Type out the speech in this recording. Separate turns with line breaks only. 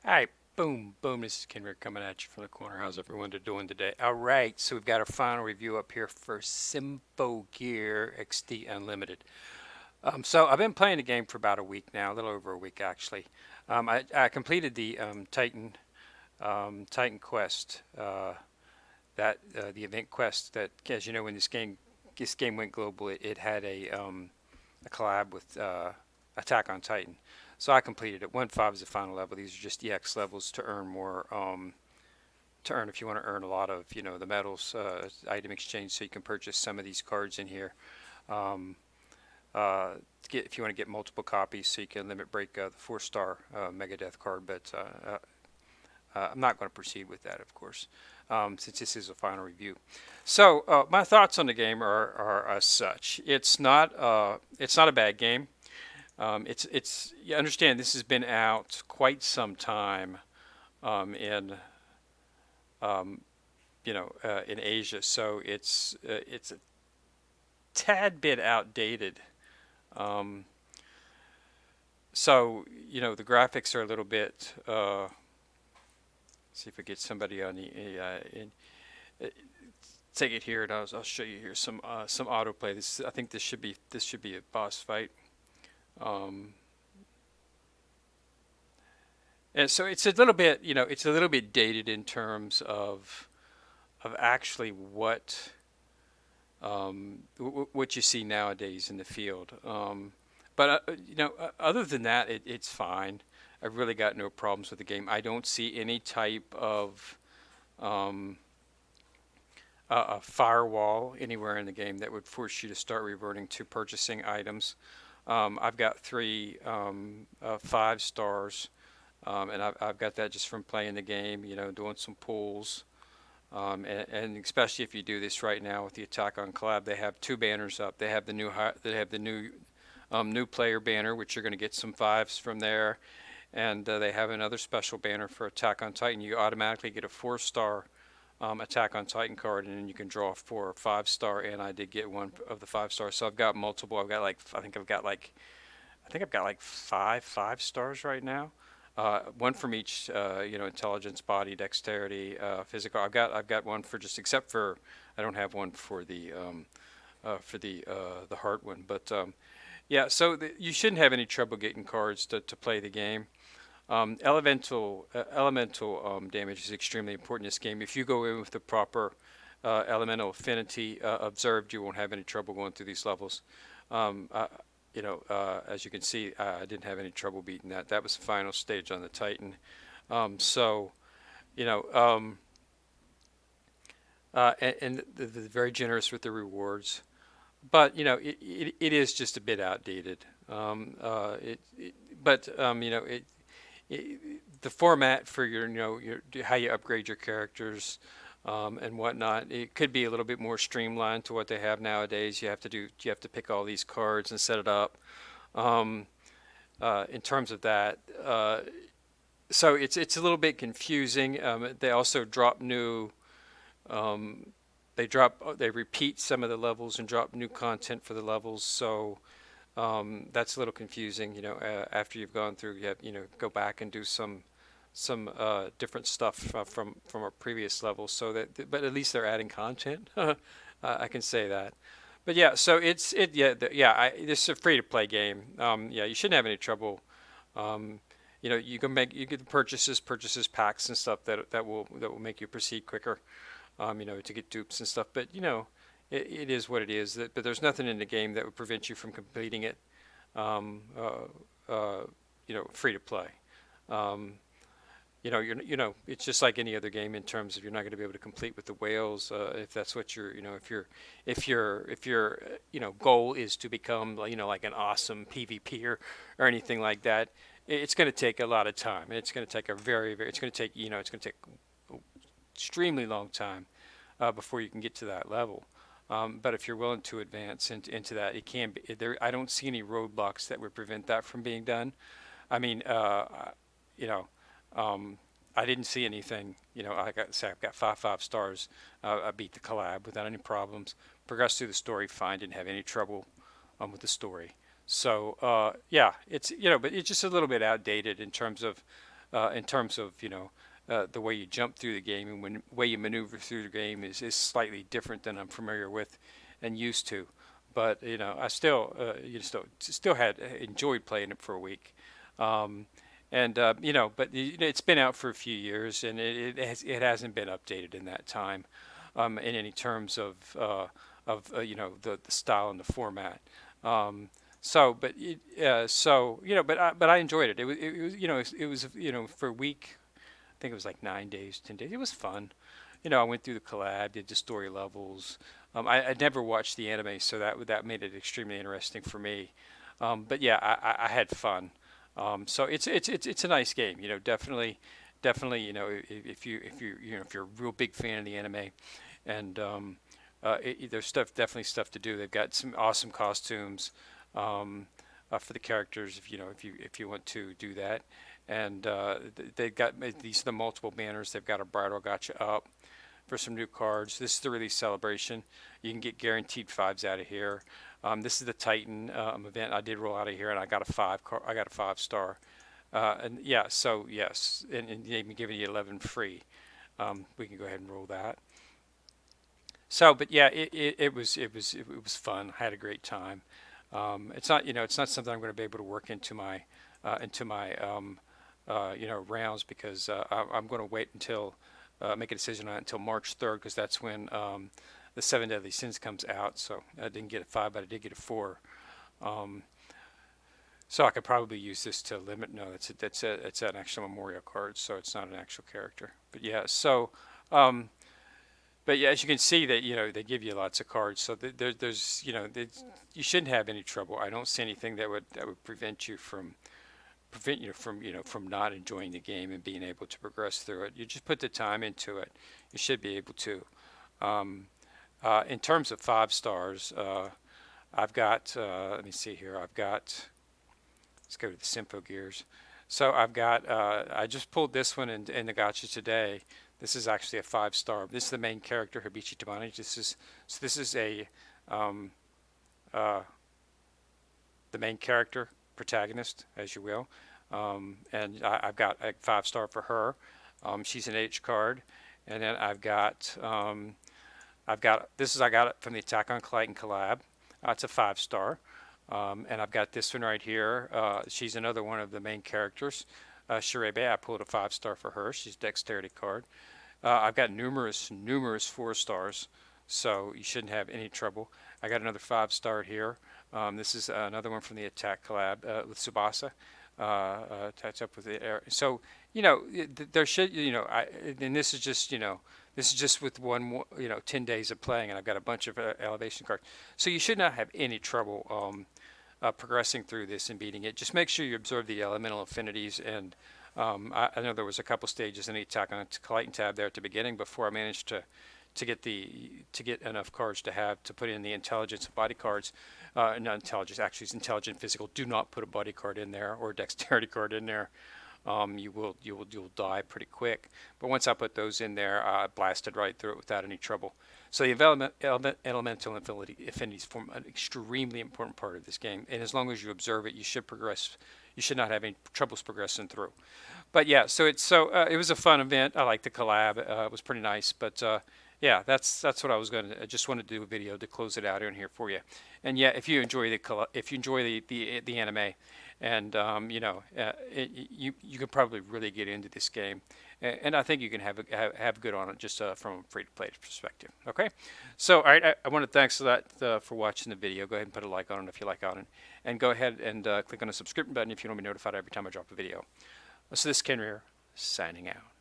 All right, boom, boom. This is Kenrick coming at you from the corner. How's everyone doing today? All right, so we've got our final review up here for Symphogear XD Unlimited. So I've been playing the game for about a week now, a little over a week actually. I completed the Titan Quest, the event quest that, as you know, when this game went global, it had a collab with Attack on Titan. So I completed it. 1.5 is the final level. These are just EX levels to earn more. To earn if you want to earn a lot of the medals, item exchange, so you can purchase some of these cards in here. Um, if you want to get multiple copies, so you can limit break the 4-star Megadeth card. But I'm not going to proceed with that, of course, since this is a final review. So my thoughts on the game are as such. It's not a bad game. It's you understand this has been out quite some time in um, in Asia, so it's a tad bit outdated. Um, so the graphics are a little bit. See if we get somebody on the uh, take it here, and I'll show you here some autoplay. I think this should be a boss fight. Um, And so it's a little bit dated in terms of actually what you see nowadays in the field. But other than that, it's fine. I've really got no problems with the game. I don't see any type of um, a firewall anywhere in the game that would force you to start reverting to purchasing items. I've got three 5 stars. And I've got that just from playing the game, doing some pulls. And especially if you do this right now with the Attack on Collab, they have two banners up. They have the new player banner, which you're going to get some fives from there, and they have another special banner for Attack on Titan. You automatically get a 4-star Attack on Titan card, and then you can draw 4 or 5-star. And I did get one of the 5 stars, so I've got multiple. I think I've got like five stars right now. One from each, intelligence, body, dexterity, physical. I've got one for just except for I don't have one for the heart one. But yeah, so you shouldn't have any trouble getting cards to play the game. Elemental damage is extremely important in this game. If you go in with the proper elemental affinity observed, you won't have any trouble going through these levels. Um, uh, as you can see, I didn't have any trouble beating that. That was the final stage on the Titan. So, you know, and they're very generous with the rewards. But, it is just a bit outdated. But, the format for how you upgrade your characters and whatnot. It could be a little bit more streamlined to what they have nowadays. You have to pick all these cards and set it up. Um, in terms of that, so it's a little bit confusing. They also drop new. Um, they repeat some of the levels and drop new content for the levels. So that's a little confusing. After you've gone through, you have, go back and do some different stuff from our previous levels. But at least they're adding content. I can say that. But yeah, so this is a free to play game. Yeah, you shouldn't have any trouble. Um, you get the purchases packs and stuff that will make you proceed quicker. To get dupes and stuff. But it is what it is. But there's nothing in the game that would prevent you from completing it. Um, free to play. Um, it's just like any other game in terms of you're not going to be able to complete with the whales if that's what if your goal is to become like an awesome PvPer or anything like that. It's going to take a lot of time. It's going to take a it's going to take extremely long time before you can get to that level. But if you're willing to advance into that, it can be there. I don't see any roadblocks that would prevent that from being done. I mean, you know, um, I didn't see anything. I've got 5 stars. I beat the collab without any problems. Progressed through the story fine. Didn't have any trouble with the story. So yeah, but it's just a little bit outdated in terms of in terms of the way you jump through the game and when way you maneuver through the game is slightly different than I'm familiar with and used to. But I still still had enjoyed playing it for a week. Um, and but it's been out for a few years, and it hasn't been updated in that time, in any terms of the style and the format. Um, but I enjoyed it. It was for a week. I think it was like 9 days, 10 days. It was fun. I went through the collab, did the story levels. I never watched the anime, so that made it extremely interesting for me. But yeah, I had fun. So it's a nice game. Definitely. If you're a real big fan of the anime, and there's definitely stuff to do. They've got some awesome costumes for the characters, if you want to do that. And they've got these are the multiple banners. They've got a bridal gotcha up for some new cards. This is the release celebration. You can get guaranteed fives out of here. This is the Titan event. I did roll out of here, and I got a I got a 5-star. And yeah, so yes, and they've been giving you 11 free. We can go ahead and roll that. So, but yeah, it was fun. I had a great time. It's not something I'm going to be able to work into my rounds, because I'm going to wait until make a decision on it until March 3rd, because that's when the Seven Deadly Sins comes out. So I didn't get a 5, but I did get a 4. Um, so I could probably use this to limit. No, it's an actual memorial card, so it's not an actual character. But yeah, so. But yeah, as you can see, that they give you lots of cards, so there's you shouldn't have any trouble. I don't see anything that would prevent you from not enjoying the game and being able to progress through it. You just put the time into it. You should be able to. Um, in terms of 5 stars, I've got. Let me see here. I've got. Let's go to the Symphogears. So I've got. I just pulled this one in the gotcha today. This is actually a 5-star. This is the main character, Hibichi Tabani. This is a uh, the main character, protagonist, as you will. And I've got a 5-star for her. She's an H card, and then I've got this is I got it from the Attack on Titan collab. It's a 5-star. And I've got this one right here. She's another one of the main characters. Shirebe, I pulled a 5-star for her. She's a dexterity card. I've got numerous 4-stars, so you shouldn't have any trouble. I got another 5-star here. This is another one from the Attack collab with Tsubasa. Attached up with the air. So there should and this is just with 10 days of playing, and I've got a bunch of elevation cards. So you should not have any trouble progressing through this and beating it. Just make sure you absorb the elemental affinities. And I know there was a couple stages in the Attack on Titan tab there at the beginning before I managed to get enough cards to put in the intelligence body cards. Not intelligence, actually it's intelligent physical. Do not put a body card in there or a dexterity card in there. You'll die pretty quick. But once I put those in there, I blasted right through it without any trouble. So the elemental affinities form an extremely important part of this game, and as long as you observe it, you should progress. You should not have any troubles progressing through. But yeah, it was a fun event. I liked the collab. It was pretty nice. But yeah, that's what I was going to. I just wanted to do a video to close it out in here for you. And yeah, if you enjoy the anime, and you could probably really get into this game, and I think you can have good on it just from a free to play perspective. Okay, so all right, I want to thanks for watching the video. Go ahead and put a like on it if you like on it, and go ahead and click on the subscription button if you want to be notified every time I drop a video. So this is Ken here, signing out.